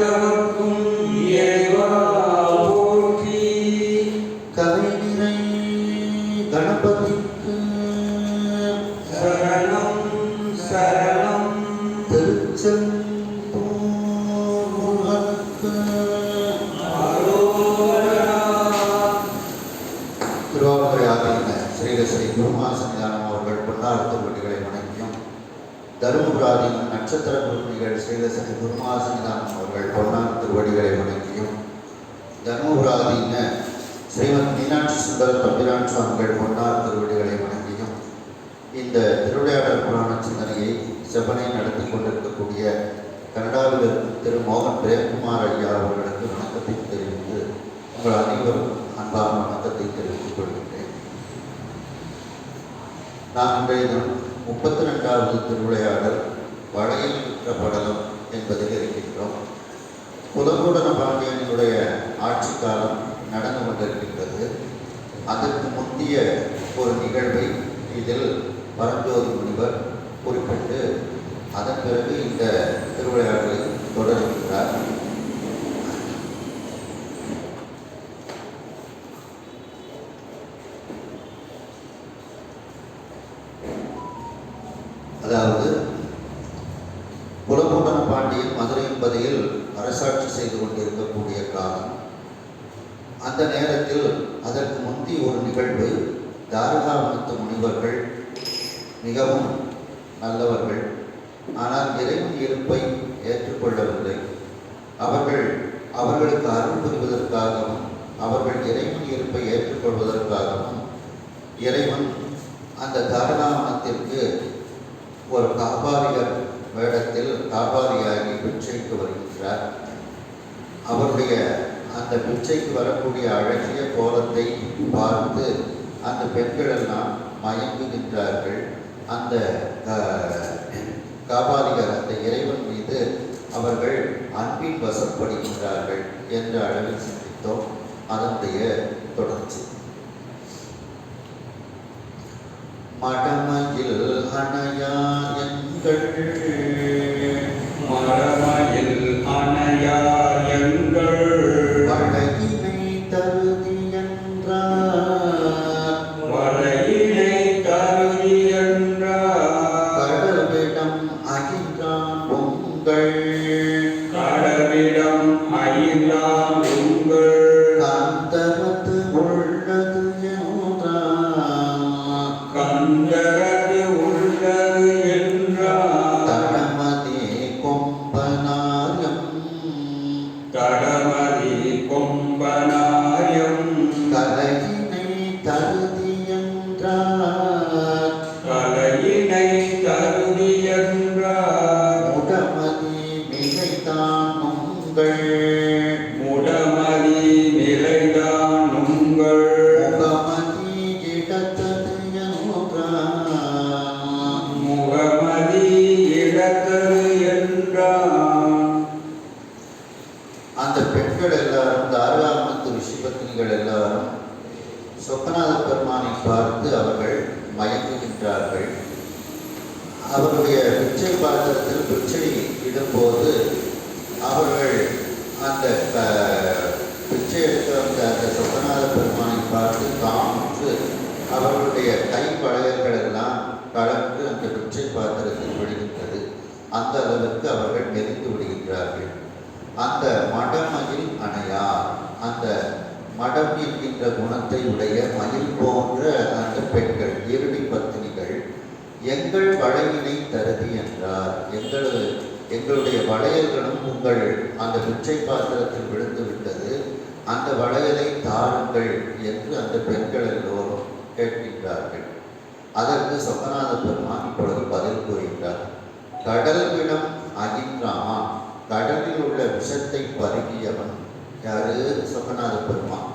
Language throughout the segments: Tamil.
எல்லவர்க்கும் இறைவா போற்றி. கவிநிறை கணபதிக்கு சரணம் சரணம். திருச்செந்தூருக்கு அரோகரா. திருவாவூரை ஆதீன ஸ்ரீ குருமாசனிதானம் அவர்கள் பொன்னார் திருவடிகளை வணங்கியும், தருமபுராதீன நட்சத்திர குருநிகள் ஸ்ரீ குருமாசனிதானம் அவர்கள் பொன்னார் திருவடிகளை வணங்கியும், தருமபுராதீன ஸ்ரீமத் மீனாட்சி சுந்தர தம்பிரான் சுவாமிகள் பொன்னார் திருவடிகளை வணங்கியும், இந்த திருவிளையாடல் புராண சிந்தனையை செவனை நடத்தி கொண்டிருக்கக்கூடிய கனடாவில் இருக்கும் திரு மோகன் பிரேம்குமார் ஐயா அவர்களுக்கு வணக்கத்தை தெரிவித்து உங்கள் அனைவரும் அன்பான வணக்கத்தை தெரிவித்துக் கொள்கின்றேன். நான் இன்றைய தினம் 32வது திருவிளையாடல் வளையல் விற்ற படலம் என்பதில் இருக்கின்றோம். புலகூடன பாண்டியனுடைய ஆட்சி காலம் நடந்து கொண்டிருக்கின்றது. அதற்கு முந்தைய ஒரு நிகழ்வை இதில் பரஞ்சோதி முனிவர் குறிப்பிட்டு அதன் பிறகு இந்த திருவிளையாடலை தொடர்கின்றார். அதாவது, புலகூடன பாண்டியன் மதுரையம்பதியில் அரசாட்சி செய்து கொண்டிருக்கக்கூடிய காலம். அந்த நேரத்தில் அதற்கு முந்தி ஒரு நிகழ்வு, தாரகாவனத்து முனிவர்கள் மிகவும் நல்லவர்கள், ஆனால் இறைவன் இருப்பை ஏற்றுக்கொள்ளவில்லை. அவர்களுக்கு அருள் புரிவதற்காகவும் அவர்கள் இறைவன் இருப்பை ஏற்றுக்கொள்வதற்காகவும் இறைவன் அந்த தாரகாவனத்திற்கு ஒரு காபாலிகர் வேடத்தில் காபாலியாகி பிச்சைக்கு வருகின்றார். அவருடைய அந்த பிச்சைக்கு வரக்கூடிய அழகிய கோலத்தை பார்த்து அந்த பெண்கள் எல்லாம் மயங்குகின்றார்கள். அந்த காபாலிகர் அந்த இறைவன் மீது அவர்கள் அன்பின் வசப்படுகின்றார்கள் என்ற அளவில் சிந்தித்தோம். அதனுடைய தொடர்ச்சி. மடமையில் அணையா எங்கள் மடமையில் அணையா எங்கள் வளையினை தருதி என்றார். வளையினை தருதி என்றார். கடவிடம் அகின்றான் உங்கள் கடவிடம் அயிலாம் உங்கள் கந்தரத்து உள்ளது என்றார். கந்தரது உள்ளது என்றார். தடமதே கொம்பனாயம் தடமதி கொம்பனாயம் கலையினை தருதி என்றார். கலையினை தருதி என்றார். முடமதி மிகைதான் உங்கள் முடமதி நிலைதான் உங்கள் முகமதி இடத்தது என்றார். முகமதி இடத்தது என்றார். அந்த பெண்கள் எல்லாரும், தாரகாவனத்து ரிஷிபத்னிகள் எல்லாரும் சொக்கநாத பெருமானை பார்த்து அவர்கள் மயங்குகின்றார்கள். அவருடைய பிச்சை பாத்திரத்தில் பிச்சை இடும்போது அவர்கள் அந்த பிச்சை எடுக்க வந்த அந்த சொக்கநாத பெருமானை பார்த்து காமித்து அவர்களுடைய கை வளையல்கள் எல்லாம் கலந்து அந்த பிச்சை பாத்திரத்தில் விடுகின்றது. அந்த அளவிற்கு அவர்கள் நெறிந்து விடுகின்றார்கள். அந்த மடமயில் அணையா, அந்த மடம் என்கின்ற குணத்தை உடைய மயில் போன்ற அந்த பெண்கள், இருடி பத்தினிகள், எங்கள் வளையினை தருதி என்றார். எங்களுடைய வளையல்களும் உங்கள் அந்த பிச்சை பாத்திரத்தில் விழுந்து விட்டது, அந்த வளையலை தாருங்கள் என்று அந்த பெண்கள் எல்லோரும் கேட்கின்றார்கள். அதற்கு சொக்கநாத பெருமான் இப்பொழுது பதில் கூறுகின்றார். கடல்விடம் அகின்றான், கடலில் உள்ள விஷத்தை பருகியவன் யாரு? சொக்கநாத பெருமான்.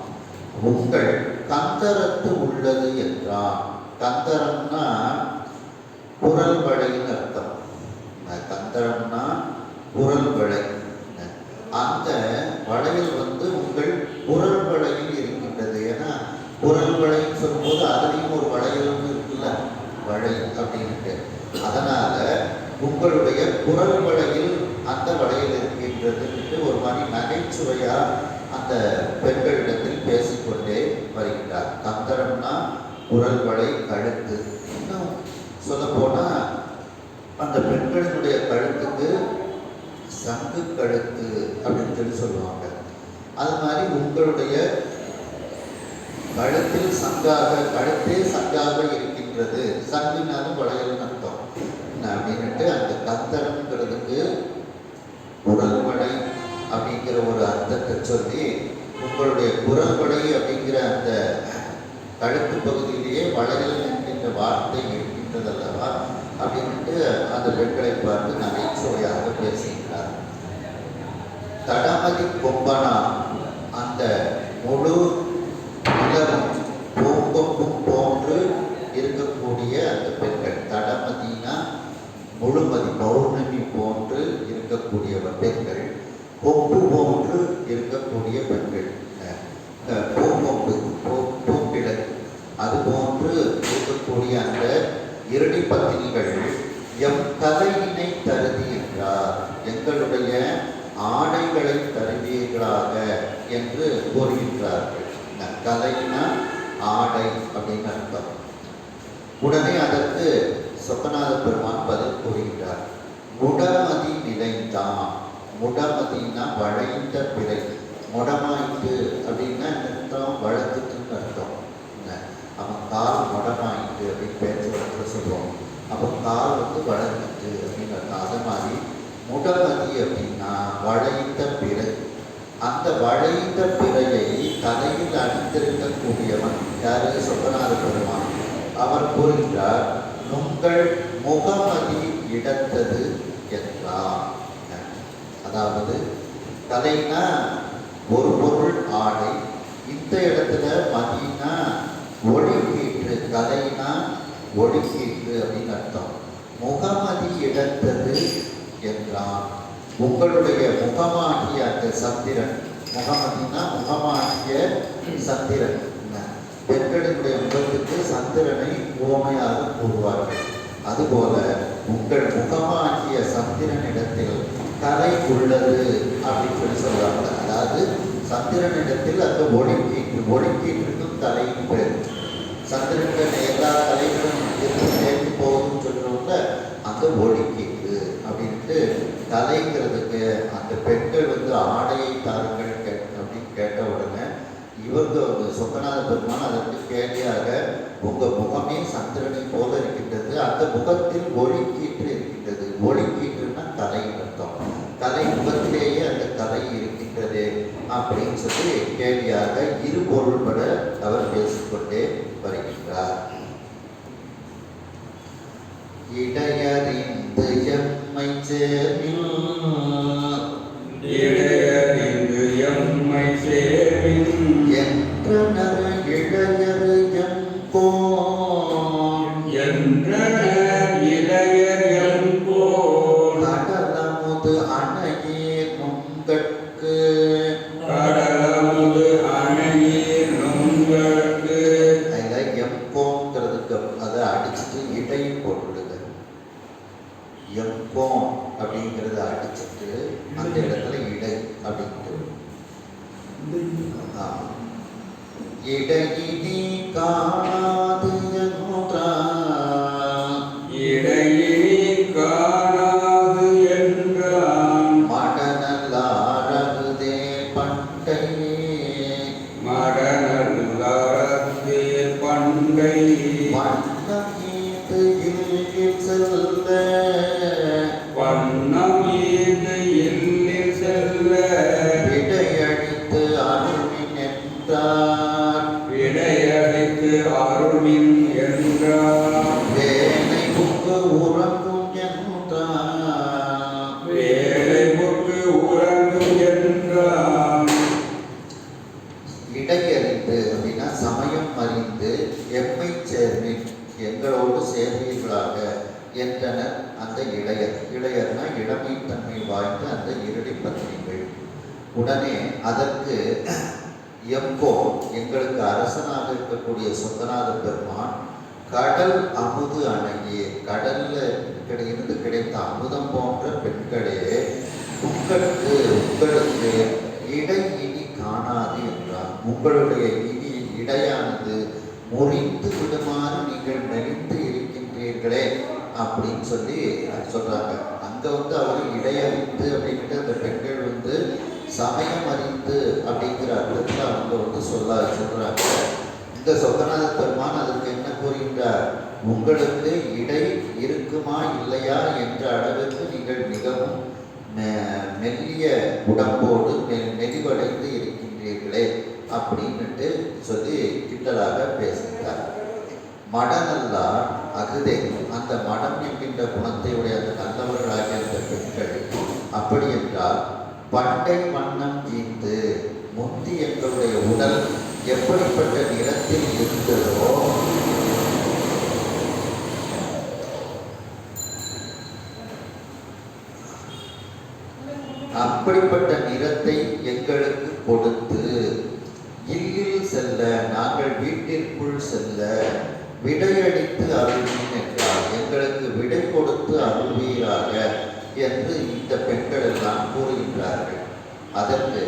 உங்கள் கந்தரத்து உள்ளது என்றான். கந்தரம்னா குரல் வளைன்னு அர்த்தம். கந்தரம்னா குரல் வளை. அந்த வளையல் உங்கள் குரல் வளையில் இருக்கின்றது. ஏன்னா குரல் வளைன்னு சொல்லும்போது அதுலேயும் ஒரு வளையலும் இருக்குல்ல, வளை அப்படின்ட்டு. அதனால உங்களுடைய குரல் வளையில் அந்த வளையல் இருக்கின்றது ஒரு நகைச்சுவையா அந்த பெண்களிடத்தில் பேசிக்கொண்டே வருகின்றார். கந்தரம்னா குரல் வளை கழுத்து. இன்னும் சொல்ல போனா அந்த பெண்களினுடைய கழுத்துக்கு சங்கு கழுத்து அப்படின்னு சொல்லி சொல்லுவாங்க. அது மாதிரி உங்களுடைய கழுத்தில் கழுத்தே சங்காக இருக்கின்றது. சங்குனாலும் வளையல்னு அர்த்தம் அப்படின்ட்டு அந்த கந்தரம்ங்கிறதுக்கு குரல் வளை அப்படிங்கிற ஒரு அர்த்தத்தை சொல்லி, உங்களுடைய குரல் வளை அப்படிங்கிற அந்த கழுத்து பகுதியிலேயே வளையல் என்கின்ற வார்த்தை இருக்கின்றது அல்லவா அப்படின்ட்டு அந்த பெண்களை பார்த்து நகைச்சுவையாக பேசுகின்றார். தடமதி கொம்பனா அந்த முழு நிலவும் பூங்கொம்பும் போன்று இருக்கக்கூடிய அந்த பெண்கள். தடமதினா முழுமதி பௌர்ணமி போன்று இருக்கக்கூடியவர் பெண்கள். கொம்பு போன்று இருக்கக்கூடிய பெண்கள். பூங்கொம்பு பூங்கிழக்கு அது போன்று இருக்கக்கூடிய அந்த இரடி பத்தினிகள் எம் கலையினை தருதியிருக்கிறார், எங்களுடைய ஆடைகளை தருவீர்களாக என்று கூறுகின்றார்கள். கலைனா ஆடை அப்படின்னு அர்த்தம். உடனே அதற்கு சொக்கநாத பெருமான் பதில் கூறுகின்றார். முடமதி நிலைந்தான். முடமதினா வளைந்த பிறை. முடமாயிட்டு அப்படின்னா அர்த்தம் வழக்குன்னு அர்த்தம். அவன் கால் முடமாயிட்டு அப்படின்னு பேச்சு வழக்கில் சொல்லுவோம். அப்போ கால் வளர்ந்துட்டு அப்படின்னு அர்த்தம். அது மாதிரி முடமதி அப்படின்னா வளைந்த பிறை. அந்த வளைந்த பிறையை தலையில் அணிந்திருக்கக்கூடியவன் யாரு? சொக்கநாத பெருமான். அவர் கூறுகிறார், உங்கள் முகமதி இடத்தது என்றார். அதாவது தலைனா ஒரு பொருள் ஆடை, இந்த இடத்துல மதினா ஒளிக்கீற்று, தலைனா ஒளிக்கீற்று அப்படின்னு அர்த்தம். முகமதி இடத்தது என்றான். உங்களுடைய முகமாகிய அந்த சந்திரன், முகமதினா முகமாகிய சந்திரன். பெண்களினுடைய முகத்துக்கு சந்திரனை உவமையாக கூறுவார்கள். அதுபோல உங்கள் முகமாகிய சந்திரனிடத்தில் கலை உள்ளது அப்படின்னு சொல்லி சொல்றாங்க. அதாவது சந்திரனிடத்தில் அந்த ஒளிக்கீற்றுக்கும் தலையும் பேர். சந்திரனுக்கு எல்லா கலைகளும் சேர்ந்து போகுதுன்னு சொல்றவங்க அந்த ஒளிக்கீற்று அப்படின்ட்டு தலைங்கிறதுக்கு அந்த பெண்கள் ஆடையை தாருங்கள் அப்படின்னு கேட்ட உடனே இவங்க சொக்கநாத பெருமான் அதற்கு கேள்வியாக, உங்க முகமே சந்திரனை போல இருக்கின்றது, அந்த முகத்தில் ஒளிக்கீற்று இருக்கின்றது. ஒளிக்கீற்றுன்னா கலை அர்த்தம். கலை முகத்திலேயே அந்த கலை இருக்கின்றது அப்படின்னு சொல்லி கேள்வியாக இரு பொருள்பட அவர் பேசிக்கொண்டே வருகின்றார். இடையறிந்து எம்மை சேர்மில், இடையறிந்து எம்மை சேர்மின் என்றனர் இளையரு என்போம், என்றனர் இளையர் என்போம். கடலமுது அணையீர் நுங்கட்கு, கடலமுது அணையீர் நுங்கட்கு. அதில் எப்போங்கிறதுக்கு அதை அடிச்சுட்டு இடையும் போட்டுடுங்க. எப்போம் அப்படிங்கிறத அடிச்சுட்டு அந்த இடத்துல இடை அப்படின்ட்டு இடையினி காணாது என்றான், இடையினி காணாது என்றான். மடனல்லாரகுதே பண்டை, மடனல்லாரகுதே பண்டை. வண்ணமீது இல்லில் செல்ல, வண்ணமீது இல்லில் செல்ல. விடையடித்து அருளின் என்றார், விடையடித்து அருளின் என்றார். வேலை புக்கு உறங்கும் என்றார், வேலை புக்கு உறங்கும் என்றார். இடையறிந்து அப்படின்னா சமயம் அறிந்து எம்மை சேர்மின் எங்களோடு சேர்வீர்களாக என்றனர் அந்த இளையர். இளையர்னா இளமைத்தன்மை வாய்ந்த அந்த இருடி பத்னிகள். உடனே அதற்கு எம்போ எங்களுக்கு அரசனாக இருக்கக்கூடிய சொக்கநாத பெருமான், கடல் அமுது அணையே, கடல்ல இருந்து கிடைத்த அமுதம் போன்ற பெண்களே, உங்களுக்கு இடை இனி காணாது என்றார். உங்களுடைய இடையானது முறிந்து விடுமாறு நீங்கள் மெலிந்து இருக்கின்றீர்களே அப்படின்னு சொல்லி சொல்றாங்க. அங்க அவர் இடையறிந்து அப்படின்ட்டு அந்த பெண்கள் சமயம் அறிந்து அப்படிங்கிற அர்த்தத்தில் அவங்க சொல்றாங்க. இந்த சொக்கநாத பெருமான் அதற்கு என்ன கூறுகின்றார்? உங்களுக்கு இடை இருக்குமா இல்லையா என்ற அளவுக்கு நீங்கள் மிகவும் மெல்லிய உடம்போடு மெலிவடைந்து இருக்கின்றீர்களே அப்படின்ட்டு சொல்லி கிண்டலாக பேசுகிறார். மடநல்லார் அகுதே, அந்த மடம் என்கின்ற குணத்தை உடைய அந்த நல்லவர்களாகிய அந்த பெண்கள் அப்படி என்றால் பண்டை வண்ணம் ஈந்து முந்தி எங்களுடைய உடல் எப்படிப்பட்ட நிறத்தில் இருந்ததோ அப்படிப்பட்ட நிறத்தை எங்களுக்கு கொடுத்து இல்லில் செல்ல, நாங்கள் வீட்டிற்குள் செல்ல விடையளித்து அருள்வீன் என்றார். எங்களுக்கு விடை கொடுத்து அருள்வீராக என்று இந்த பெண்கள் எல்லாம் கூறுகின்றார்கள். அதற்கு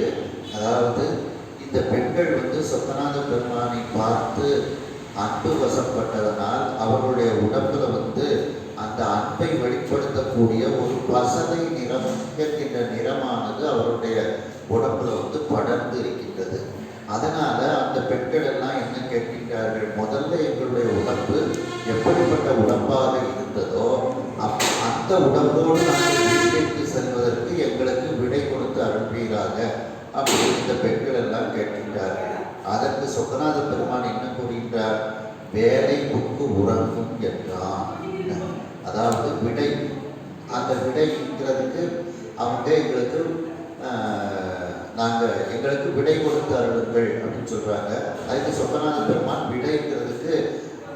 இந்த பெண்கள் சொக்கநாத பெருமானை பார்த்து அன்பு வசப்பட்டதனால் அவர்களுடைய உடம்புல அந்த அன்பை வெளிப்படுத்தக்கூடிய ஒரு பசலை நிறம் என்கின்ற நிறமானது அவருடைய உடம்புல படர்ந்து இருக்கின்றது. அதனால அந்த பெண்கள் எல்லாம் என்ன கேட்கின்றார்கள்? முதல்ல எங்களுடைய உடம்பு எப்படிப்பட்ட உடம்பாக இருந்ததோ அந்த உடம்போடு நாங்கள் வீட்டிற்கு செல்வதற்கு எங்களுக்கு விடை கொடுத்து அனுப்புகிறாங்க அப்படின்னு இந்த பெண்கள் எல்லாம் கேட்கின்றார்கள். அதற்கு சொக்கநாத பெருமான் என்ன கூறுகின்றார்? வேலை புக்கு உறங்கும் என்றான். அதாவது விடை, அந்த விடைங்கிறதுக்கு அவங்க எங்களுக்கு விடை கொடுத்து அருளுங்கள் அப்படின்னு சொல்றாங்க. அதுக்கு சொக்கநாத பெருமான் விடைங்கிறதுக்கு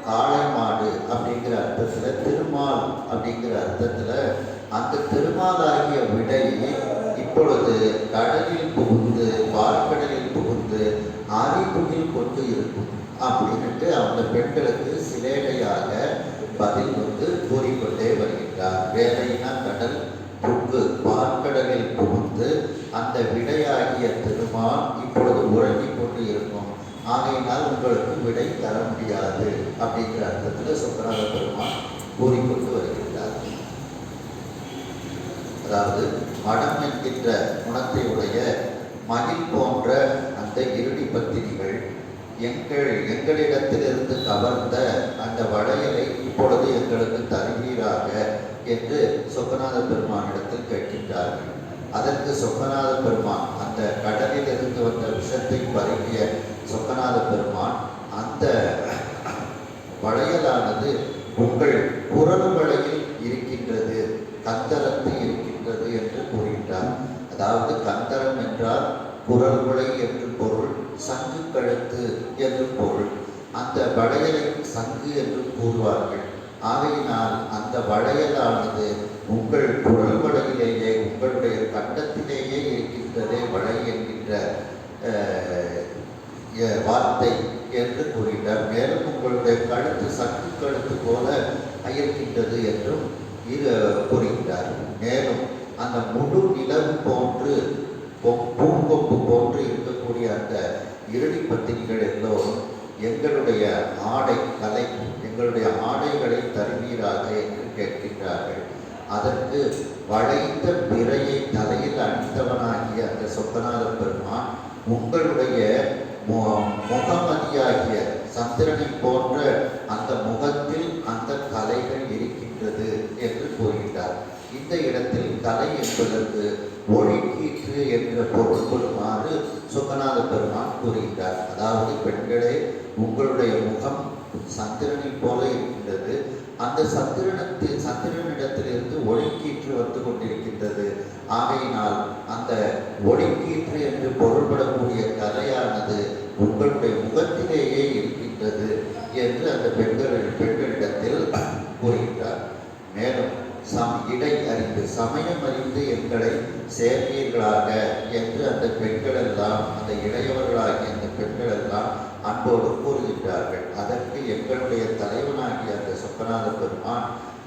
காளை மாடு அப்படிங்கிற அர்த்தத்துல, திருமால் அப்படிங்கிற அர்த்தத்துல, அந்த திருமாலாகிய விடை இப்பொழுது கடலில் புகுந்து பார்க்கடலில் புகுந்து அறிவுகில் கொண்டு இருக்கும் அப்படின்ட்டு அந்த பெண்களுக்கு சிலேடையாக பதில் கூறிக்கொண்டே வருகின்றார். வேலையினா கடல், புக்கு பார்க்கடலில் புகுந்து அந்த விடையாகிய திருமால் இப்பொழுது உறங்கிக் கொண்டு இருக்கும், ஆகையினால் உங்களுக்கு விடை தர முடியாது அப்படிங்கிற அர்த்தத்தில் சொக்கநாத பெருமான் கூறிக்கொண்டு வருகின்றார். அதாவது மடம் என்கின்ற குணத்தை உடைய மகிழ் போன்ற அந்த இருடி பத்தினிகள் எங்களிடத்திலிருந்து கவர்ந்த அந்த வளையலை இப்பொழுது எங்களுக்கு தருவீராக என்று சொக்கநாத பெருமானிடத்தில் கேட்கின்றார்கள். அதற்கு சொக்கநாத பெருமான் அந்த கடலில் இருந்து வந்த விஷத்தை பருகிய சொக்கநாத பெருமான் அந்த வளையலானது உங்கள் குரல் வளையில் இருக்கின்றது, கந்தரத்து இருக்கின்றது என்று கூறுகின்றார். அதாவது கந்தரம் என்றால் குரல் வளை என்று பொருள், சங்கு கழுத்து என்று பொருள். அந்த வளையலை சங்கு என்று கூறுவார்கள். ஆகையினால் அந்த வளையலானது உங்கள் குரல் வளையிலேயே, உங்களுடைய கண்டத்திலேயே இருக்கின்றதே வளை என்கின்ற வார்த்தை என்று கூறுகின்றார். மேலும் உங்களுடைய கழுத்து சங்கு கழுத்து போல இருக்கின்றது என்றும் கூறுகின்றார். மேலும் அந்த முழு நிலவு போன்று பூங்கொம்பு போன்று இருக்கக்கூடிய அந்த இருடி பத்தினிகள் எல்லோரும் எங்களுடைய ஆடை கலை, எங்களுடைய ஆடைகளை தருவீராக என்று கேட்கின்றார்கள். அதற்கு வளைந்த பிறையை தலையில் அணிந்தவனாகிய அந்த சொக்கநாத பெருமான் உங்களுடைய முகமதியாகிய சந்திரனை போன்ற அந்த முகத்தில் அந்த கலைகள் இருக்கின்றது என்று கூறுகின்றார். இந்த இடத்தில் கலை என்பதற்கு ஒளிக்கீற்று என்ற பொருள் கொள்ளுமாறு சொக்கநாத பெருமான் கூறுகின்றார். அதாவது பெண்களே, உங்களுடைய முகம் சந்திரனை போல இருக்கின்றது, அந்த சந்திரனிடத்திலிருந்து ஒளிக்கீற்று வந்து கொண்டிருக்கின்றது. ஆகையினால் அந்த ஒளிக்கீற்று என்று பொருள்படக்கூடிய கலையானது உங்களுடைய முகத்திலேயே இருக்கின்றது என்று அந்த பெண்களிடத்தில் கூறுகின்றார். மேலும் இடை அறிந்து சமயம் அறிந்து எங்களை சேர்வீர்களாக என்று அந்த பெண்கள் எல்லாம், அந்த இளையவர்களாகிய அந்த பெண்கள் எல்லாம் அன்போடு கூறுகின்றார்கள். அதற்கு எங்களுடைய தலைவனாகிய அந்த சொக்கநாத பெருமான்,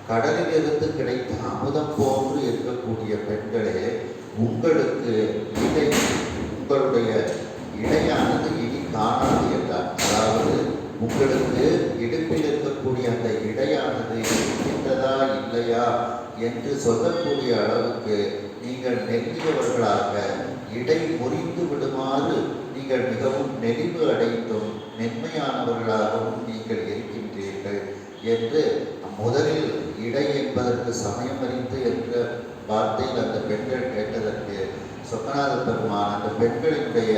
கடலிலிருந்து கிடைத்த அமுதம் போன்று இருக்கக்கூடிய பெண்களே, உங்களுக்கு என்று சொல்லக்கூடிய அளவுக்கு நீங்கள் நெருங்கியவர்களாக இடை முறிந்து விடுமாறு நீங்கள் மிகவும் நெளிவு அடைந்தும் மென்மையானவர்களாகவும் நீங்கள் இருக்கின்றீர்கள் என்று முதலில் இடை என்பதற்கு சமயம் அறிந்து என்ற வார்த்தையில் அந்த பெண்கள் கேட்டதற்கு சொக்கநாத பெருமான் அந்த பெண்களினுடைய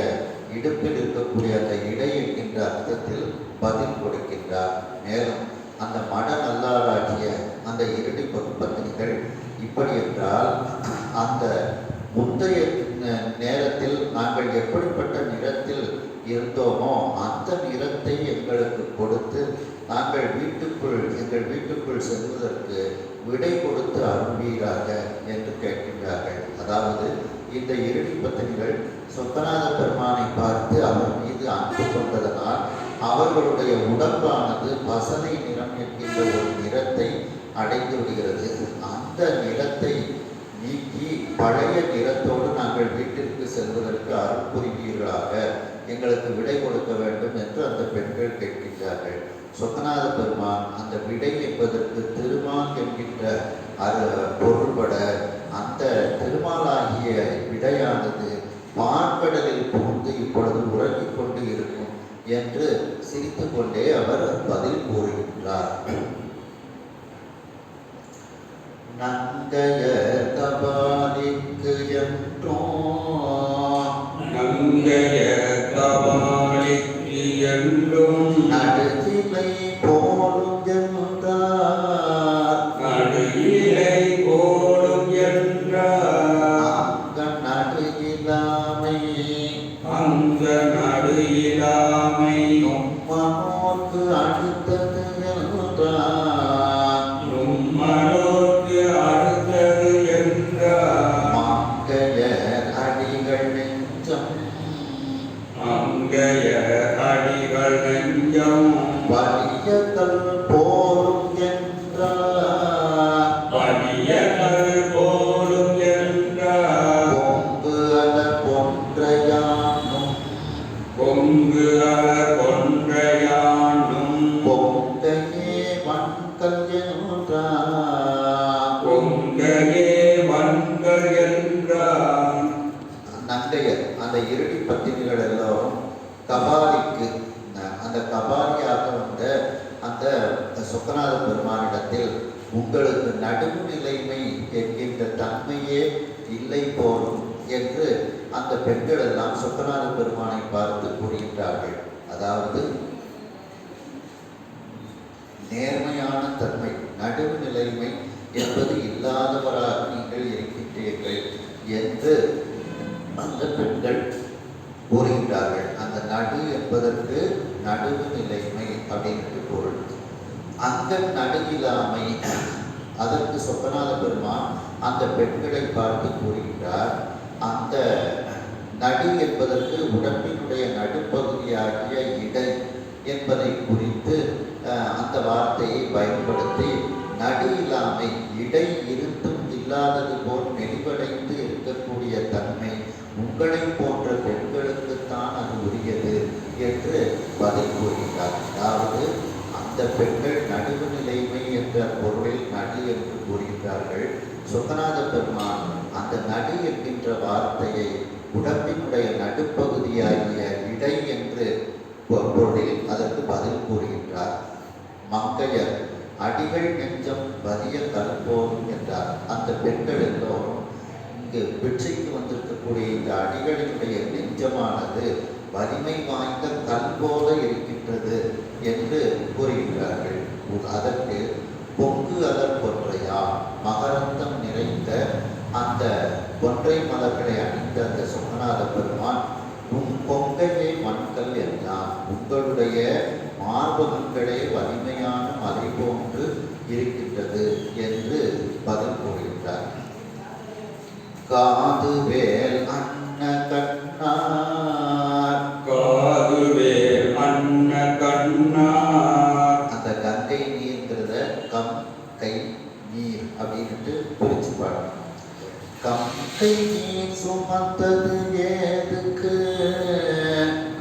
இடுப்பில் இருக்கக்கூடிய அந்த இடை என்கின்ற அர்த்தத்தில் பதில் கொடுக்கின்றார். மேலும் அந்த மட நல்லாராகிய அந்த இருடி பத்தினிகள் இப்படி என்றால் அந்த முந்தைய நேரத்தில் நாங்கள் எப்படிப்பட்ட நிறத்தில் இருந்தோமோ அந்த நிறத்தை எங்களுக்கு கொடுத்து நாங்கள் எங்கள் வீட்டுக்குள் செல்வதற்கு விடை கொடுத்து அருள்வீராக என்று கேட்கின்றார்கள். அதாவது இந்த இருடி பத்தினிகள் சொக்கநாத பெருமானை பார்த்து அவர் மீது அன்பு கொண்டதனால் அவர்களுடைய உடம்பானது பசலை நிறம் என்கின்ற ஒரு நிறத்தை அடைந்து விடுகிறது. அந்த நிறத்தை நீக்கி பழைய நிறத்தோடு நாங்கள் வீட்டிற்கு செல்வதற்கு அருள் புரிவீர்களாக, எங்களுக்கு விடை கொடுக்க வேண்டும் என்று அந்த பெண்கள் கேட்கின்றார்கள். சொக்கநாத பெருமான் அந்த விடை என்பதற்கு திருமால் என்கின்ற பொருள்பட அந்த திருமாலாகிய விடையானது மார்கடலில் புகுந்து இப்பொழுது உறங்கிக் கொண்டு இருக்கும் என்று சிரித்து கொண்டே அவர் பதில் கூறுகின்றார். நங்கைய கபாலிக்கு என்றும் நடுகிலை போலும் என்றார். நடுகிலை போலும் என்றார். அங்க நடு இல்லாமை மனோர்க்கு அடுத்தது என்றார். மனோர்க்கு அடுத்தது என்றார். மங்கைய அடிகள் நெஞ்சம் அங்கைய அடிகள் நெஞ்சம் வலியதல் போலும் என்றார். வலியதல் போலும் என்றார். பொங்கு அல பொன்றையானும் பொங்கு அல கொன்றையானும் பொங்கையே வன்கல் என்றார். பொங்கையே வன்கள் என்றார். நங்கையர் அந்த இருடி பத்தினிகள் எல்லோரும் கபாலிக்கு அந்த கபாலியாக வந்த அந்த சொக்கநாத பெருமானிடத்தில் உங்களுக்கு நடுவு நிலைமை என்கின்ற தன்மையே இல்லை போலும் என்று அந்த பெண்கள் எல்லாம் சொக்கநாத பெருமானை பார்த்து கூறுகின்றார்கள். அதாவது நேர்மையான தன்மை, நடுவு நிலைமை என்பது இல்லாதவராக நீங்கள் இருக்கின்றீர்கள் என்று அந்த பெண்கள் கூறுகின்றார்கள். அந்த நடு என்பதற்கு நடுவு நிலைமை அப்படின்னு பொருள். அந்த நடுவிலாமை அதற்கு சொக்கநாத பெருமான் அந்த பெண்களை பார்த்து கூறுகின்றார். அந்த நடு என்பதற்கு உடம்பினுடைய நடுப்பகுதியாகிய இடை என்பதை குறித்து அந்த வார்த்தையை பயன்படுத்தி நடு இல்லாமை, இடை இருந்தும் இல்லாதது போல் நெளிவடைந்து இருக்கக்கூடிய தன்மை உங்களை போன்ற பெண்களுக்குத்தான் அது உரியது என்று பதில் கூறுகிறார். அதாவது அந்த பெண்கள் நடுவு நிலைமை என்ற பொருளில் நடு என்று கூறுகிறார்கள். சொக்கநாத பெருமான் அந்த நடு என்கின்ற வார்த்தையை உடம்பினுடைய நடுப்பகுதியாகிய இடை என்று பொருளில் அதற்கு பதில் கூறுகின்றார். மங்கையர் அடிகள் நெஞ்சம் வலிய கல்போதும் என்றார். அந்த பெண்கள் எல்லோரும் இங்கு பிச்சைக்கு வந்திருக்கக்கூடிய இந்த அடிகளினுடைய நெஞ்சமானது வலிமை வாய்ந்த கல் போல இருக்கின்றது என்று கூறுகின்றார்கள். அதற்கு பொங்கு அதர் கொன்றையா, மகரந்தம் நிறைந்த அந்த கொன்றை மலர்களை அணிந்த அந்த சொக்கநாத பெருமான் உன் பொங்கையை மண்கள் என்றான். உங்களுடைய மார்பகங்களே வலிமையான மலை போன்று இருக்கின்றது என்று பதில் கூறுகின்றார். காதுவேல் அன்ன கண்ணார், காதுவேல் அன்ன கண்ணார். அந்த கங்கை நீர்ங்கிறத கம் கை நீர் அப்படின்ட்டு பிரிச்சு பாடணும். கங்கை நீர் சுமந்தது ஏதுக்கு,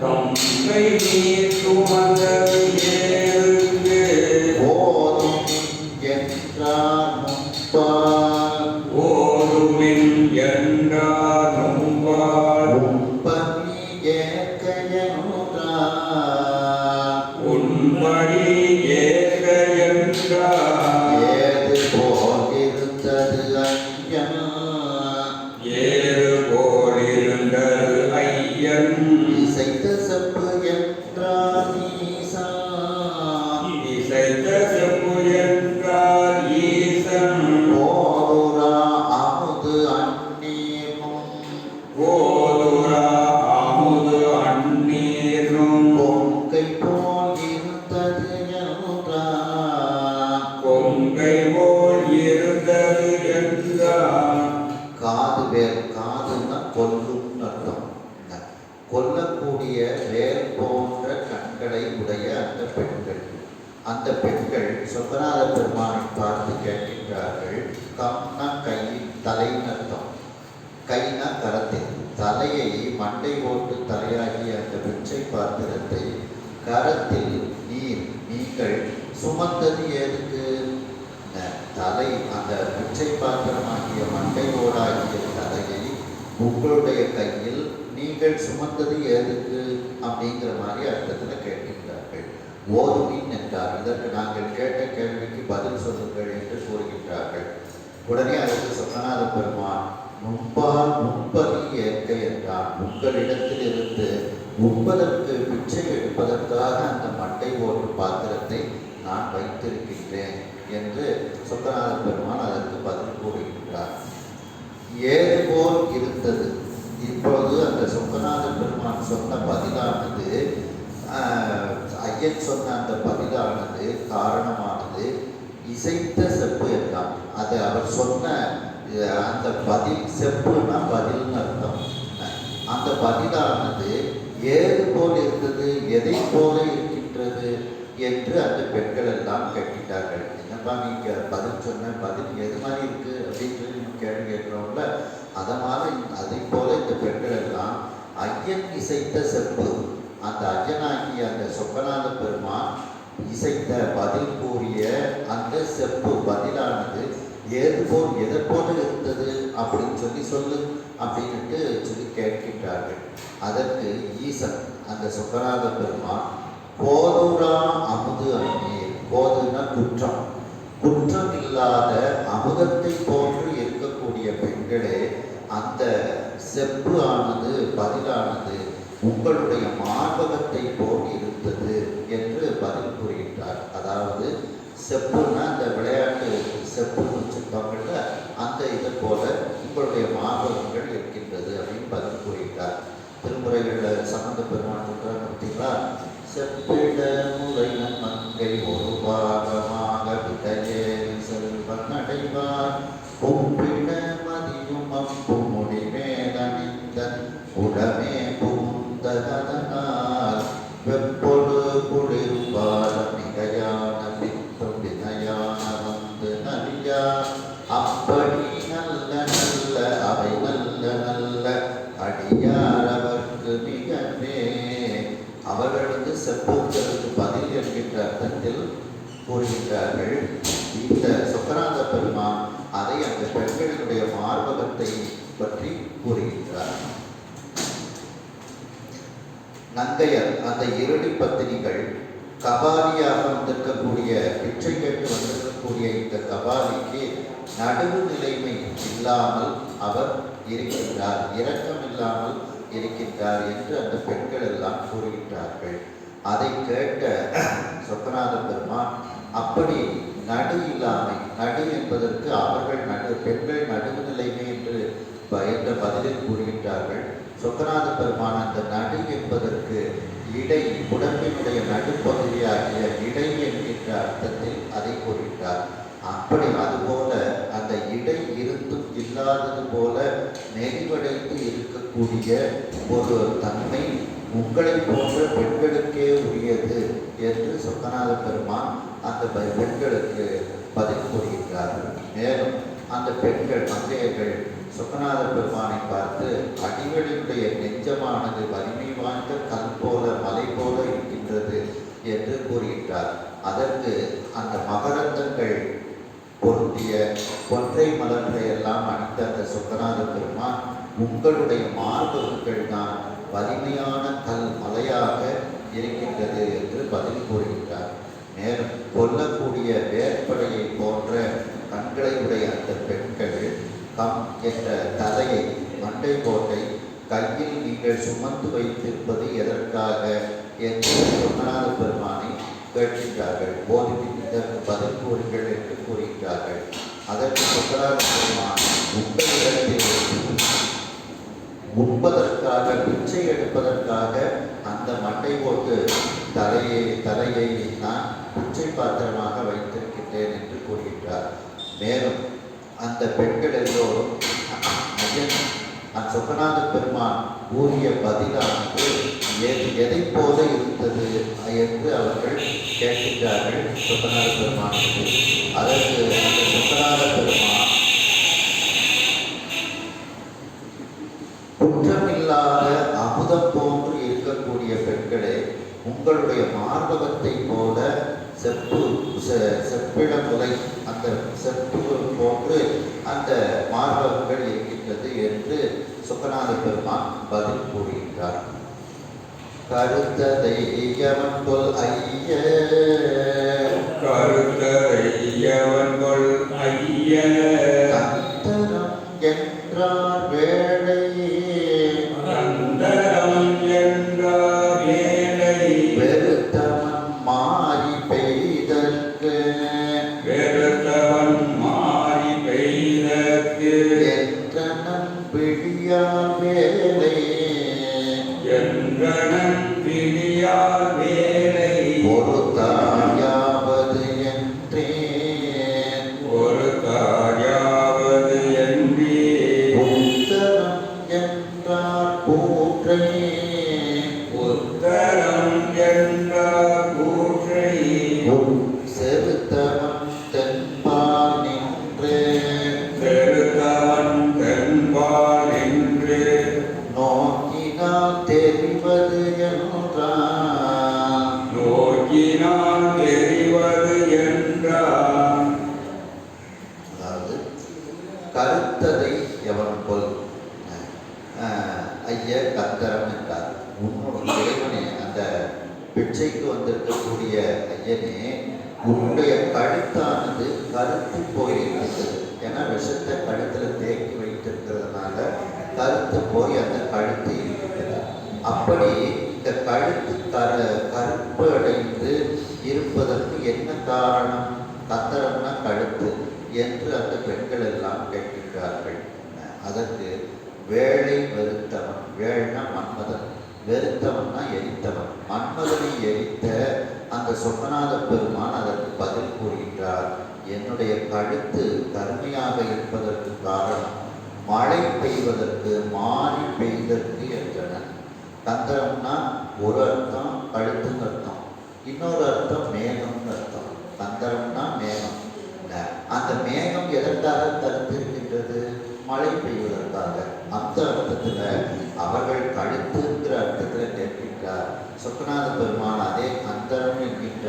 கங்கை நீர் சுமந்தது ஏதுக்கு, போதும் என்றார் முன்பார். என் இசைத்த செப்பு என்றார் ஈசா. இசைத்த செப்பு என்றார் ஈசன் போதுரா அமுது அந்நீரும் ஓதுரா அமுது அந்நீரும் பொங்கை போல் இருந்தது என்றார். கொங்கை போல் இருந்தது என்றார். காது வேல், காதுன்னா கொல்லும் அர்த்தம். கொல்லக்கூடிய வேல் போன்ற கண்களை உடைய அந்த பெண்கள், அந்த பெண்கள் சொக்கநாத பெருமானை பார்த்து கேட்கின்றார்கள். கம்னா கை, தலைன்னு அர்த்தம். கைனா கரத்தில், தலையை மண்டை போட்டு தலையாகிய அந்த பிச்சை பாத்திரத்தை கரத்தில் நீங்கள் சுமந்தது எதுக்கு? தலை, அந்த பிச்சை பாத்திரமாகிய மண்டையோடாகிய தலையை உங்களுடைய கையில் நீங்கள் சுமந்தது எதுக்கு அப்படிங்கிற மாதிரி அர்த்தத்தில் கேட்கின்றார்கள். ஓதுமின் என்றார். இதற்கு நாங்கள் கேட்ட கேள்விக்கு பதில் சொல்லுங்கள் என்று கூறுகின்றார்கள். உடனே அதற்கு சொக்கநாத பெருமான் முன்பால் முன்பதி ஏற்க என்றான். உங்களிடத்தில் இருந்து உண்பதற்கு பிச்சை எடுப்பதற்காக அந்த மண்டை ஓட்டு பாத்திரத்தை நான் வைத்திருக்கின்றேன் என்று சொக்கநாத பெருமான் அதற்கு பதில் கூறுகின்றார். ஏது போல் இருந்தது. இப்பொழுது அந்த சொக்கநாத பெருமான் சொன்ன பதிலானது, ஐயன் சொன்ன அந்த பதிலானது காரணமானது இசைத்த செப்பு என்றான். அது அவர் சொன்ன அந்த பதில், செப்புனா பதில்னு அர்த்தம். அந்த பதிலானது ஏது போல் இருந்தது, எதை போல இருக்கின்றது என்று அந்த பெண்கள் எல்லாம் கேட்கின்றார்கள். என்னப்பா நீங்க பதில் சொன்ன பதில் எது மாதிரி இருக்கு அப்படின்னு சொல்லி நம்ம கேள்வி கேட்கிறோம்ல, அதை போல இந்த பெண்கள் எல்லாம் ஐயன் இசைத்த செப்பு, அந்த ஐயனாகிய அந்த சொக்கநாத பெருமான் இசைத்த பதில் கூறிய அந்த செப்பு பதிலானது ஏது போல் எதை போல இருந்தது அப்படின்னு சொல்லு அப்படின்ட்டு சொல்லி கேட்கின்றார்கள். அதற்கு ஈசன் அந்த சொக்கநாத பெருமான் போதுரா அமுது அந்நீர், போதுனா குற்றம், குற்றம் இல்லாத அமுதத்தை போன்று இருக்கக்கூடிய பெண்களே, அந்த செப்பு ஆனது பதிலானது உங்களுடைய மார்பகத்தை போல் இருந்தது என்று பதில் கூறுகின்றார். அதாவது செப்புன்னா அந்த விளையாட்டு செப்புன்னு வச்சிருப்பாங்கல்ல, அந்த இதை போல உங்களுடைய மார்பகங்கள் இருக்கின்றது அப்படின்னு பதில் கூறுகின்றார். திருமுறைகளில் சம்பந்த பெருமான் சொல்றாங்க பார்த்தீங்களா, செப்பிட முறையின் மங்கை ஒரு பாகமாக விடையே செல்வன் அடைவார், பொம்பிட மதியும் அப்பும் முடிமேலணிந்த உடமே புகுந்ததனால் வெப்பொழு குளிர்பால மிகையான பித்தும் வினையான வந்து நலியா. அப்படி நல்ல நல்ல அவை நல்ல நல்ல அடியார் அவர்க்கு மிகவே. அவர்களுக்கு செப்புகளுக்கு பதில் என்கின்ற அர்த்தத்தில் கூறுகின்றார்கள். இந்த சொக்கநாத பெருமான் அதை அந்த பெண்களினுடைய மார்பகத்தை பற்றி கூறுகின்றார். நங்கையர், அந்த இருடி பத்தினிகள், கபாலியாக வந்திருக்கக்கூடிய, பிச்சை கேட்டு வந்திருக்கக்கூடிய இந்த கபாலிக்கு நடுவு நிலைமை இல்லாமல் அவர் இருக்கின்றார், இரக்கம் இல்லாமல் இருக்கின்றார் என்று அந்த பெண்கள் எல்லாம் கூறுகின்றார்கள். அதை கேட்ட சொக்கநாத பெருமான் அப்படி நடு இல்லாமை, நடு என்பதற்கு அவர்கள் பெண்கள் நடுவு நிலைமை என்று என்ற பதிலில் கூறுகின்றார்கள். சொக்கநாத பெருமான் அந்த நடு என்பதற்கு இடை, உடம்பினுடைய நடுப்பகுதியாகிய இடை என்கின்ற அர்த்தத்தில் அதை கூறுகின்றார். அப்படி அதுபோல அந்த இடை இருந்தும் இல்லாதது போல நெறிவடைந்து இருக்கக்கூடிய ஒரு தன்மை உங்களை போன்ற பெண்களுக்கே உரியது என்று சொக்கநாத பெருமான் அந்த பெண்களுக்கு பதில் கூறுகின்றார்கள். மேலும் அந்த பெண்கள், மங்கையர்கள் சொக்கநாத பெருமானை பார்த்து அடிகளினுடைய நெஞ்சமானது வலிமை வாய்ந்த கல் போல, மலை போல இருக்கின்றது என்று கூறுகின்றார். அதற்கு அந்த மகரந்தங்கள் பொருந்திய கொன்றை மலர்களை எல்லாம் அணிந்த அந்த சொக்கநாத பெருமான் உங்களுடைய மார்பகங்கள் தான் வலிமையான கல் மலையாக இருக்கின்றது என்று பதில் கூறுகின்றார். மேலும் கொல்லக்கூடிய வேற்படையை போன்ற கண்களை உடைய அந்த பெண்கள் கம் என்ற தலையை, மண்டை கோட்டை கையில் நீங்கள் சுமந்து வைத்திருப்பது எதற்காக என்று சொக்கநாத பெருமானை கேட்கின்றார்கள். போதிப்பின் இதற்கு பதில் கூறுங்கள் என்று கூறுகின்றார்கள். அதற்கு சொக்கநாத பெருமான் உங்களிடத்தில் உண்பதற்காக பிச்சை எடுப்பதற்காக அந்த மட்டை போட்டு தலையை நான் பிச்சை பாத்திரமாக வைத்திருக்கின்றேன் என்று கூறுகின்றார். மேலும் அந்த பெண்கள் எல்லோரும் சொக்கநாத பெருமான் கூறிய பதிலானது எதை போல இருந்தது என்று அவர்கள் கேட்கின்றார்கள் சொக்கநாத பெருமானுக்கு. அதற்கு அந்த சொக்கநாத பெருமான் குற்றமில்லாத அமுதம் போன்று இருக்கக்கூடிய பெண்களே, உங்களுடைய மார்பகத்தை போல செப்பிடமுலை அந்த செப்பு போன்று அந்த மார்பகங்கள் இருக்கின்றது என்று சொக்கநாத பெருமான் பதில் கூறுகின்றார். கருத்ததை எவன்கொல் ஐய கந்தரம் என்றார் வேளையே வெறுத்தவன் மாறி பெய்தற்கு என்றனன் விழியா வேலை பொறுத்தாயாவது என்றேன் உத்தரம் என்றார் கூற்றை செலுத்தவன் தென்பால் நின்று நோக்கினால் தெரிவது என்றான். அதாவது கருத்ததை எவன் கொல் ஐய கந்தரம் என்றார். உன்னுடைய இறைவனே, அந்த பிச்சைக்கு வந்திருக்கக்கூடிய ஐயனே, உன்னுடைய கழுத்தானது கருத்து போயிருக்கிறது. ஏன்னா விஷத்தை கழுத்தில் தேக்கி வைத்திருக்கிறதுனால கருத்து போய் அந்த கழுத்து இருக்கின்றது. அப்படி இந்த கழுத்து கருப்பு அடைந்து இருப்பதற்கு என்ன காரணம்? கந்தரம்னா கழுத்து என்று அந்த பெண்கள் எல்லாம் கேட்கின்றார்கள். அதற்கு வேளை வெறுத்தவன், வேள்னா மன்மதன், வெறுத்தவன்னா எரித்தவன், மன்மதனை எரித்த அந்த சொக்கநாத பெருமான் அதற்கு பதில் கூறுகின்றார். என்னுடைய கழுத்து கருமையாக இருப்பதற்கு காரணம் மழை பெய்வதற்கு மாறி பெய்தற்கு என்றனர். கந்தரம்னா ஒரு அர்த்தம் கழுத்துன்னு அர்த்தம், இன்னொரு அர்த்தம் மேகம்னு அர்த்தம். கந்தரம்னா மேகம். அந்த மேகம் எதற்காக கருத்திருக்கின்றது? மழை பெய்வதற்காக. அந்த அர்த்தத்தில் அவர்கள் கழுத்துங்கிற அர்த்தத்தில் கேட்கின்றார் சொக்கநாத பெருமான். அதே கந்தரம் என்கின்ற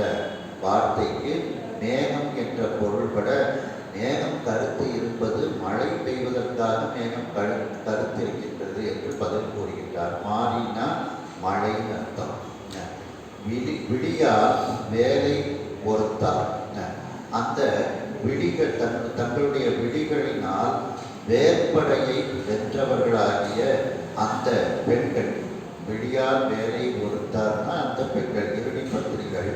வார்த்தைக்கு மேகம் என்ற பொருள்பட மேகம் கருத்து இருப்பது மழை பெய்வதற்காக மேகம் கருத்து இருக்கின்றது என்று பதில் கூறுகின்றார். மாறினா மழைன்னு அர்த்தம். விடியால் வேலை பொறுத்தார். அந்த விழிகள் தங்களுடைய விழிகளினால் வேற்படையை வென்றவர்களாகிய அந்த பெண்கள், விடியால் வேலை பொறுத்தார்னா அந்த பெண்கள் இறுதி பத்திரிகள்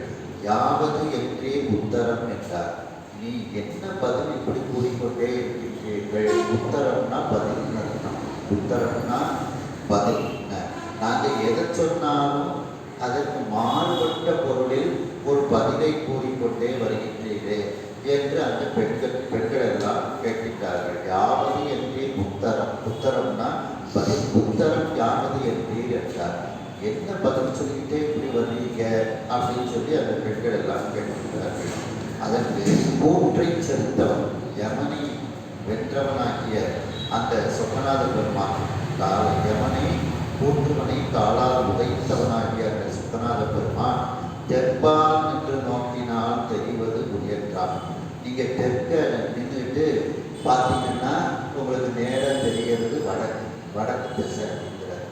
யாவது என்றே உத்தரம் என்றார். நீ என்ன பதில் இப்படி கூறிக்கொண்டே இருக்கின்றீர்கள்? உத்தரம்னா பதில் அர்த்தம். உத்தரம்னா பதில். நாங்கள் எதை சொன்னாலும் அதற்கு மாறுபட்ட பொருளில் ஒரு பதிலை கூறிக்கொண்டே வருகின்றீர்களே என்று அந்த பெண்கள் எல்லாம் கேட்கின்றார்கள். யாவது என்றே உத்தரம். உத்தரம்னா பதில். உத்தரம் யாவது என்றீர் என்றார். என்ன பதில் சொல்லிக்கிட்டே இப்படி வருவீங்க அப்படின்னு சொல்லி அந்த பெண்கள் எல்லாம் கேட்கின்றார்கள். அதற்கு கூற்றை செலுத்தவன், யமனை வென்றவனாகிய அந்த சொக்கநாத பெருமான், யமனை கூற்றுவனை காலால் உதைத்தவனாகிய அந்த சொக்கநாத பெருமான் தெற்பால் என்று நோக்கினால் தெரிவது உயர்ந்தான். நீங்கள் தெற்க நின்றுட்டு பார்த்தீங்கன்னா உங்களுக்கு நேரம் தெரியறது வடக்கு. வடக்கு திசை அப்படிங்கிறார்.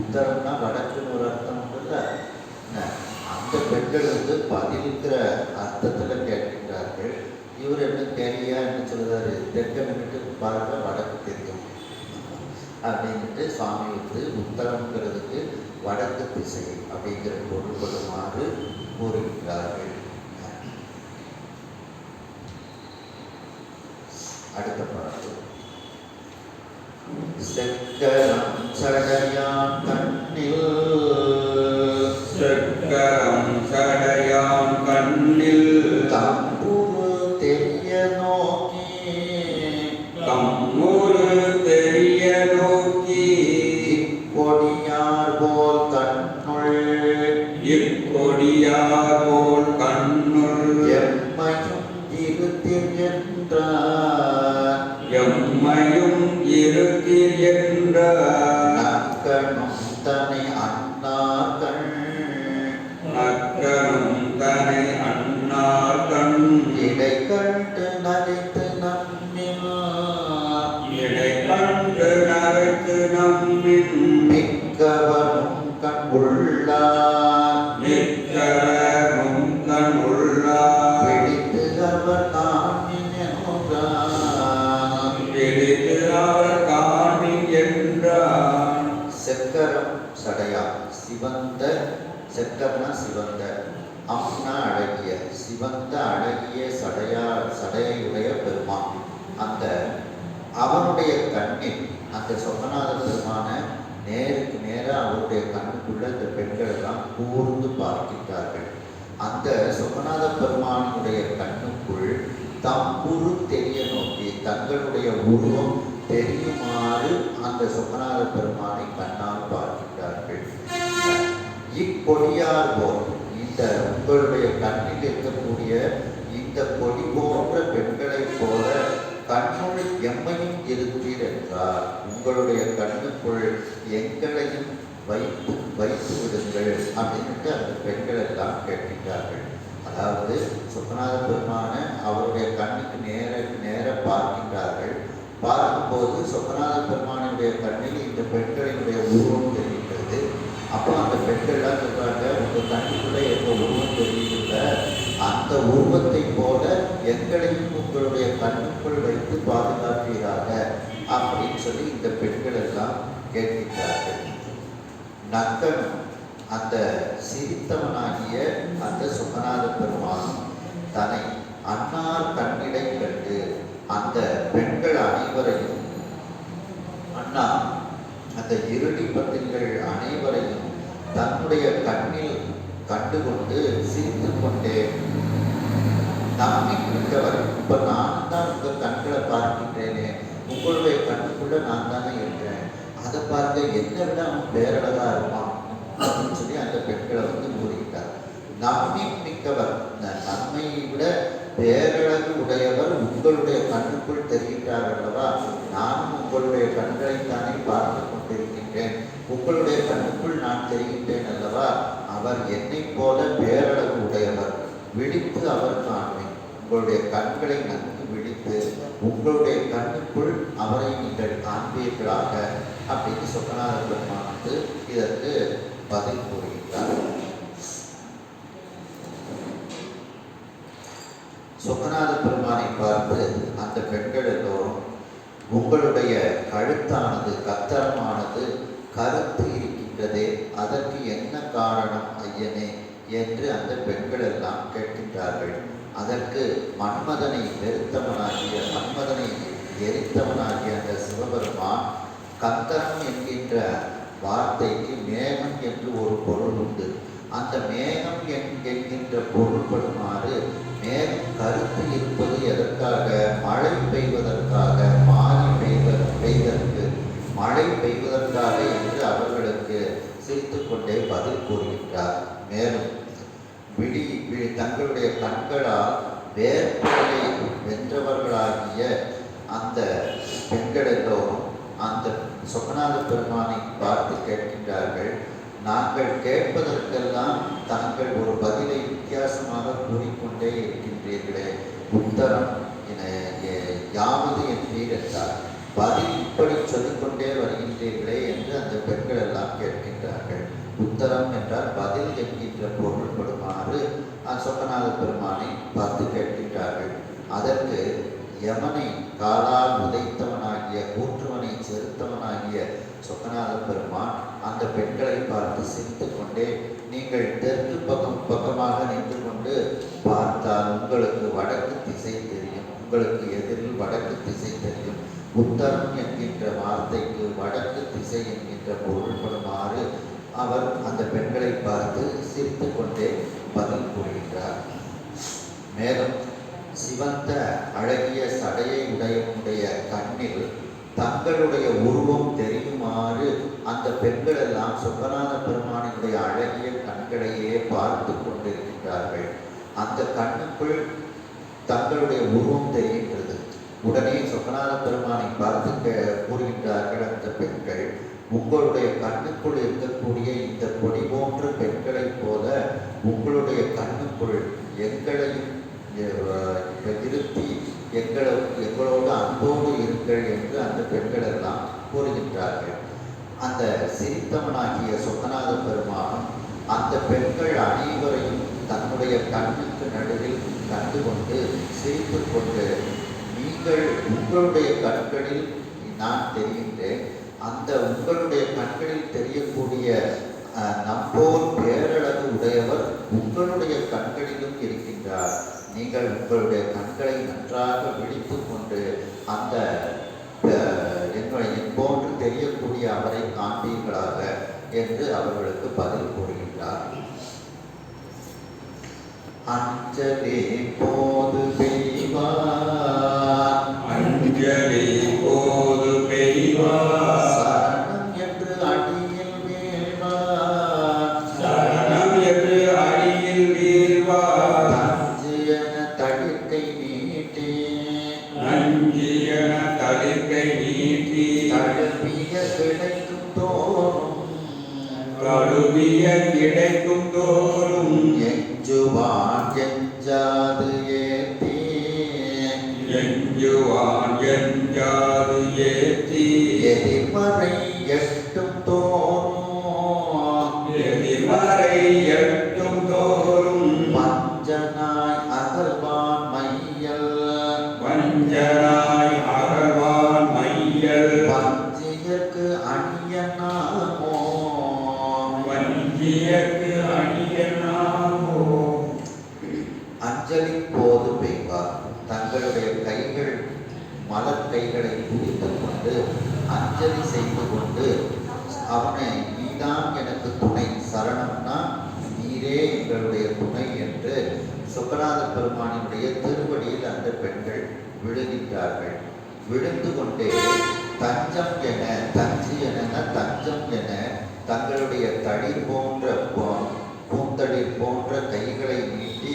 உத்தரம்னா வடக்குன்னு ஒரு அர்த்தம் இல்லை. அந்த பெண்கள் பதிலுங்கிற அர்த்தத்தில் கேட்கின்றார்கள். இவர் என்ன கேரியா என்ன சொல்கிறாரு? தெற்க நின்றுட்டு பாருங்க வடக்கு தெரியும். அப்படின்ட்டு சுவாமி வந்து உத்தரம்ங்கிறதுக்கு வடக்கு திசை அப்படிங்கிற பொருள்படுமாறு கூறுகிறார்கள். அடுத்த பாடல் செக்கரம் சடையான் கண்ணில் செக்கரம் சடையான் கண்ணில் தம்புரு தெரிய நோக்கி தம்முரு தெரிய நோக்கி இக்கொடியார் போல் கண்ணுள் இக்கொடியார் போல் கண்ணுள் எம்மையும் இருத்திர் என்றார் எம்மையும் இருக்கிற என்றார் நக்கனும் தனை அண்ணார்கள் நக்கனும் தனை அண்ணார் கண் இடை கண்டு நகைத்து நம்மில் இடை கண்டு நகைத்து நம்மின் மிக்கவரும் கண் உள்ளார் நிற்கரும் கண் உள்ளார் பிடித்து அவர் காணின் என்றார். பிடித்து அவர் காணி என்றார். செக்கரம் சடையா சிவந்த செக்கர்னா சிவந்த அம்னா அழகிய சிவந்த அழகிய சடையுடைய பெருமான் அந்த அவனுடைய கண்ணில் அந்த சொக்கநாத பெருமான நேருக்கு நேராக அவருடைய கண்ணுக்குள்ள இந்த பெண்கள் எல்லாம் கூர்ந்து பார்க்கின்றார்கள். அந்த சொக்கநாத பெருமானுடைய கண்ணுக்குள் தம்புரு தெரிய நோக்கி தங்களுடைய உருவம் தெரியுமாறு அந்த சொக்கநாத பெருமானை கண்ணால் பார்க்கின்றார்கள். இக்கொடியார் போல் இந்த உங்களுடைய கண்ணில் இருக்கக்கூடிய இந்த கொடி போன்ற பெண்களைப் போல கண்ணுள் எம்மையும் இருப்பீர் என்றார். உங்களுடைய கண்ணுக்குள் எங்களையும் வைத்து விடுங்கள் அப்படின்ட்டு அந்த பெண்கள் எல்லாம் கேட்கின்றார்கள். அதாவது சொக்கநாத பெருமான அவருடைய கண்ணுக்கு நேர பார்க்கின்றார்கள். பார்க்கும்போது சொக்கநாத பெருமானுடைய கண்ணில் இந்த பெண்களினுடைய உருவம் தெரிகின்றது. அப்போ அந்த பெண்கள்லாம் சொல்றாங்க, உங்கள் கண்ணுக்குள்ள எந்த உருவம் தெரியல, அந்த உருவத்தை போல எங்களையும் உங்களுடைய கண்ணுக்குள் வைத்து பாதுகாப்பீராக அப்படின்னு சொல்லி இந்த பெண்கள் எல்லாம் கேட்கின்றார்கள். நக்கனும் அந்த சிரித்தவனாகிய அந்த சொக்கநாத பெருமானும் தன்னை அன்னார் கண்ணிடை கண்டு அந்த பெண்கள் அனைவரையும் அண்ணா அந்த இருடி பத்திரிகள் அனைவரையும் தன்னுடைய கண்ணில் கண்டுகொண்டு சிரித்து கொண்டே நம்மை மிக்கவர், இப்ப நான் தான் உங்க கண்களை பார்க்கின்றேனே, உங்களுடைய கண்ணுக்குள்ள நான் தானே இருக்கிறேன், அதை பார்க்க என்னை விட அவன் பேரழகா இருப்பான் அப்படின்னு சொல்லி அந்த பெண்களை வந்து கூறுகின்றார். நம்மை மிக்கவர், நன்மையை விட பேரழகு உடையவர் உங்களுடைய கண்ணுக்குள் தெரிகின்றார் அல்லவா, நானும் உங்களுடைய கண்களைத்தானே பார்த்து கொண்டிருக்கின்றேன், உங்களுடைய கண்ணுக்குள் நான் தெரிகின்றேன் அல்லவா, அவர் என்னை போல பேரழகு உடையவர், விழித்து அவர் காண்பேன், உங்களுடைய கண்களை நன்கு விழித்து உங்களுடைய கண்ணுக்குள் அவரை நீங்கள் காண்பீர்களாக அப்படின்னு சொக்கநாத பெருமான் வந்து இதற்கு பதில் கூறுகின்றார். சொக்கநாத பெருமானை பார்த்து அந்த பெண்கள் எல்லோரும், உங்களுடைய கழுத்தானது கத்தரமானது கருத்து இருக்கின்றதே, அதற்கு என்ன காரணம் ஐயனே என்று அந்த பெண்கள் எல்லாம் கேட்கின்றார்கள். அதற்கு மன்மதனை எரித்தவனாகிய அந்த சிவபெருமான் கந்தரம் என்கின்ற வார்த்தைக்கு மேகம் என்று ஒரு பொருள் உண்டு. அந்த மேகம் என்கின்ற பொருள்படுமாறு மேகம் கருத்து இருப்பது எதற்காக, மழை பெய்வதற்காக, மழை பெய்வதற்காக என்று அவர்களுக்கு சிரித்து கொண்டே பதில் கூறுகின்றார். மேலும் தங்களுடைய கண்களால் வேர்களை வென்றவர்களாகிய அந்த பெண்கள் எல்லோரும் அந்த சொக்கநாத பெருமானை பார்த்து கேட்கின்றார்கள். நாங்கள் கேட்பதற்கெல்லாம் தாங்கள் ஒரு பதிலை வித்தியாசமாக கூறிக்கொண்டே இருக்கின்றீர்களே, உத்தரம் யாவது என்பீர் என்றார். பதில் இப்படி சொல்லிக்கொண்டே வருகின்றீர்களே என்று அந்த பெண்கள் எல்லாம் கேட்கின்றார்கள். உத்தரம் என்றால் பதில் என்கின்ற பொருள்படுமாறு சொக்கநாத பெருமானை பார்த்து கேட்கின்றார்கள். அதற்கு யமனை காலால் உதைத்தவனாகிய கூற்றுவனை செலுத்தவனாகிய சொக்கநாத பெருமான் அந்த பெண்களை பார்த்து சிரித்து கொண்டே, நீங்கள் தெற்கு பக்கமாக நின்று கொண்டு பார்த்தால் உங்களுக்கு வடக்கு திசை தெரியும், உங்களுக்கு எதிரில் வடக்கு திசை தெரியும். உத்தரம் என்கின்ற வார்த்தைக்கு வடக்கு திசை என்கின்ற பொருள்படுமாறு அவர் அந்த பெண்களை பார்த்து சிரித்து கொண்டே பதில் கூறுகின்றார். மேலும் சிவந்த அழகிய சடையை உடைய கண்ணில் தங்களுடைய உருவம் தெரியுமாறு அந்த பெண்கள் எல்லாம் சொக்கநாத பெருமானினுடைய அழகிய கண்களையே பார்த்து கொண்டிருக்கின்றார்கள். அந்த கண்ணுக்குள் தங்களுடைய உருவம் தெரிகின்றது. உடனே சொக்கநாத பெருமானை பார்த்து கூறுகின்றார்கள் அந்த பெண்கள், உங்களுடைய கண்ணுக்குள் இருக்கக்கூடிய இந்த கொடி போன்ற பெண்களைப் போல உங்களுடைய கண்ணுக்குள் எங்களையும் இருத்தி எங்களோடு அன்போடு இருங்கள் என்று அந்த பெண்கள் எல்லாம் கூறுகின்றார்கள். அந்த சிரித்தவனாகிய சொக்கநாத பெருமான் அந்த பெண்கள் அனைவரையும் தன்னுடைய கண்ணுக்கு நடுவில் கண்டுகொண்டு சிரித்து கொண்டு, நீங்கள் உங்களுடைய கண்களில் நான் தெரிகின்றேன், அந்த உங்களுடைய கண்களில் தெரியக்கூடிய நம்போல் பேரழகு உடையவர் உங்களுடைய கண்களிலும் இருக்கின்றார். நீங்கள் உங்களுடைய கண்களை நன்றாக விழித்து கொண்டு அந்த போன்று தெரியக்கூடிய அவரை காண்பீர்களாக என்று அவர்களுக்கு பதில் கூறுகின்றார். அஞ்சலி போது பெய்வார், அஞ்சலி போது பெய்வார், சரணம் என்று அடியில் வீழ்வார், சரணம் என்று அடியில் வீழ்வார், அஞ்சியன தடுக்கை நீட்டி, அஞ்சியன தடுக்கை நீட்டி, தழுவிய கிடைக்கும் தோறும், கழுவிய கிடைக்கும் தோறும், எஞ்சுவான் எஞ்சாது ஏத்தி, எஞ்சுவான் எஞ்சாது ஏத்தி, எதிர்மறை எட்டும் தோறும், எதிர்மறை எட்டும் தோறும், வஞ்சனாய் அகழ்வான் மையல், வஞ்சனாய் அகழ்வான் மையல், வஞ்சியர்க்கு அணியனாமோ, வஞ்சியர்க்கு அணியனாமோ. அஞ்சலி போது பெய்வார். தங்களுடைய கைகள் மலர் கைகளை குவித்து கொண்டு அஞ்சலி செய்து கொண்டு, அவனை நீதான் எனக்கு துணை, சரணம்னா நீரே எங்களுடைய துணை என்று சொக்கநாத பெருமானினுடைய திருவடியில் அந்த பெண்கள் விழுகின்றார்கள். விழுந்து கொண்டே தஞ்சம் என, தஞ்சி என, தஞ்சம் என தங்களுடைய தளிர் போன்ற பூந்தளிர் போன்ற கைகளை நீட்டி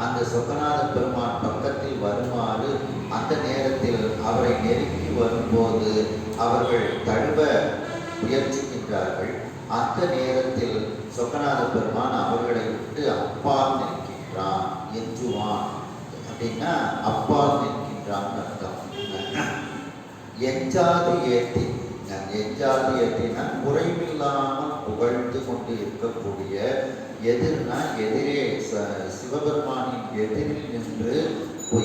அந்த சொக்கநாத பெருமான் பக்கத்தில் வருமாறு அந்த நேரத்தில் அவரை நெருங்கி வரும்போது அவர்கள் தழுவ முயற்சிக்கின்றார்கள். அந்த நேரத்தில் சொக்கநாத பெருமான் அவர்களை விட்டு அப்பால் நிற்கின்றான். எஞ்சுவான் அப்படின்னா அப்பால் நிற்கின்றான் அர்த்தம். எஞ்சாது ஏத்தி, எஞ்சாது ஏத்தினா குறைவில்லாமல் புகழ்ந்து கொண்டு இருக்கக்கூடிய, எதிர்னா எதிரே சிவபெருமானின் எதிரில் நின்று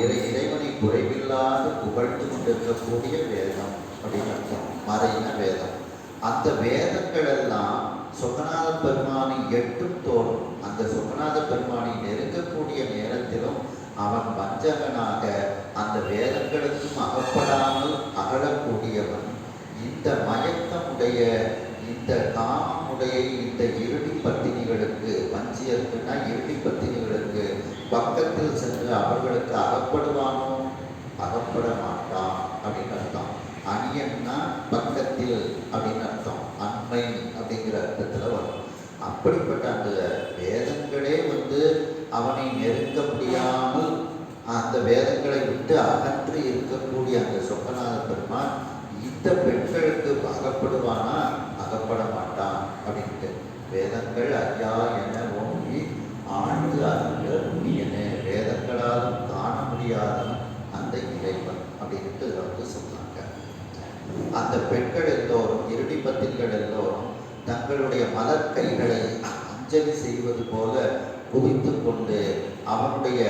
இறைவனை குறைவில்லாது புகழ்ந்து கொண்டிருக்கக்கூடிய வேதம் அப்படின்னு அர்த்தம். மறைன வேதம். அந்த வேதங்கள் எல்லாம் சொக்கநாத பெருமானை எட்டும் தோறும், அந்த சொக்கநாத பெருமானை நெருங்கக்கூடிய நேரத்திலும் அவன் வஞ்சகனாக அந்த வேதங்களுக்கும் அகப்படாமல் அகலக்கூடியவன். இந்த மயக்கமுடைய, இந்த காமமுடைய இந்த இருடி பத்தினிகளுக்கு, வஞ்சியருக்குன்னா இருடி பத்தினிகளுக்கு பக்கத்தில் சென்று அவர்களுக்கு அகப்படுவானோ? அகப்பட மாட்டான் அப்படின்னு அர்த்தம். அணியன்னா பக்கத்தில் அப்படின்னு அர்த்தம். அண்மை அப்படிங்கிற அர்த்தத்தில் வரும். அப்படிப்பட்ட அந்த வேதங்களே அவனை நெருங்க முடியாமல் அந்த வேதங்களை விட்டு அகன்று இருக்கக்கூடிய அந்த சொக்கநாத பெருமான் இந்த பெண்களுக்கு அகப்படுவானா? அகப்பட மாட்டான் அப்படின்ட்டு. வேதங்கள் ஐயா என ஓங்கி ஆண்டு அருள் என, வேதங்களாலும் காண முடியாதவன் அந்த இறைவன் அப்படின்ட்டு சொன்னாங்க. அந்த பெண்கள் எல்லோரும், இருடி பத்திரிகள் எல்லோரும் தங்களுடைய மலர் கைகளை அஞ்சலி செய்வது போல குவித்து கொண்டு அவனுடைய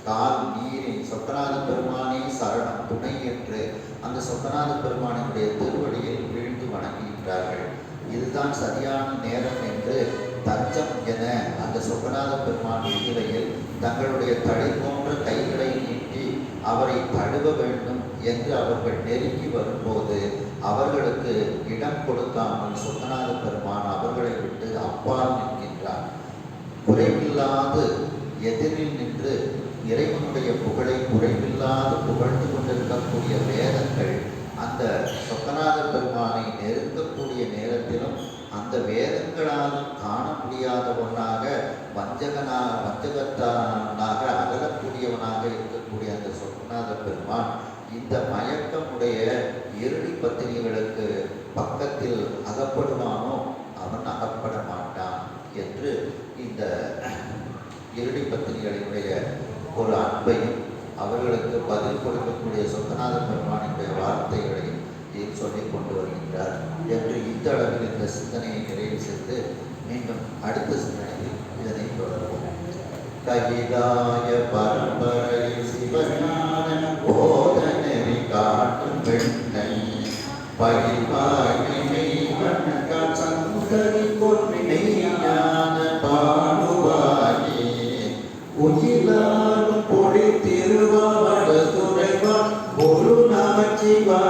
கால் நீரின் சொக்கநாத பெருமானே சரணம் துணை என்று அந்த சொக்கநாத பெருமானினுடைய திருவடியில் வீழ்ந்து வணங்குகின்றார்கள். இதுதான் சரியான நேரம் என்று தஞ்சம் என அந்த சொக்கநாத பெருமான் முன்னிலையில் தங்களுடைய தடை போன்ற கைகளை நீட்டி அவரை தழுவ வேண்டும் என்று அவர்கள் நெருங்கி வரும்போது அவர்களுக்கு இடம் கொடுக்காமல் சொக்கநாத பெருமான் அவர்களை விட்டு அப்பால் நிற்கின்றார். குறைவில்லாது எதிரில் நின்று இறைவனுடைய புகழை குறைவில்லாது புகழ்ந்து கொண்டிருக்கக்கூடிய வேதங்கள் அந்த சொக்கநாத பெருமானை நெருங்கக்கூடிய நேரத்திலும் அந்த வேதங்களாலும் காண முடியாத ஒன்றாக வஞ்சகத்தானாக அகலக்கூடியவனாக இருக்கக்கூடிய அந்த சொக்கநாத பெருமான் இந்த மயக்கமுடைய இருடி பத்தினிகளுக்கு பக்கத்தில் அகப்படுவானோ அவன் அகப்பட மாட்டான் என்று இந்த இருடி பத்தினிகளினுடைய ஒரு அன்பையும் அவர்களுக்கு பதில் கொடுக்கக்கூடிய சொக்கநாத பெருமானுடைய வார்த்தைகளையும் சொல்லிக் கொண்டு வருகின்றார் என்று இந்த அளவில் இந்த சிந்தனையை நிறைவு செய்து மீண்டும் அடுத்த சிந்தனையில் இதனை தொடர்வோம். கைலாய பரம்பரை சிவஞான போதனை காட்டும் பெண்ணை பகிர்வாய்மை வணங்கால் சங்கரி பொன்னை ஞான பாடுவாயே உயிலாரும் பொடி திருவாவட துறைவான் ஒரு நமச்சிவா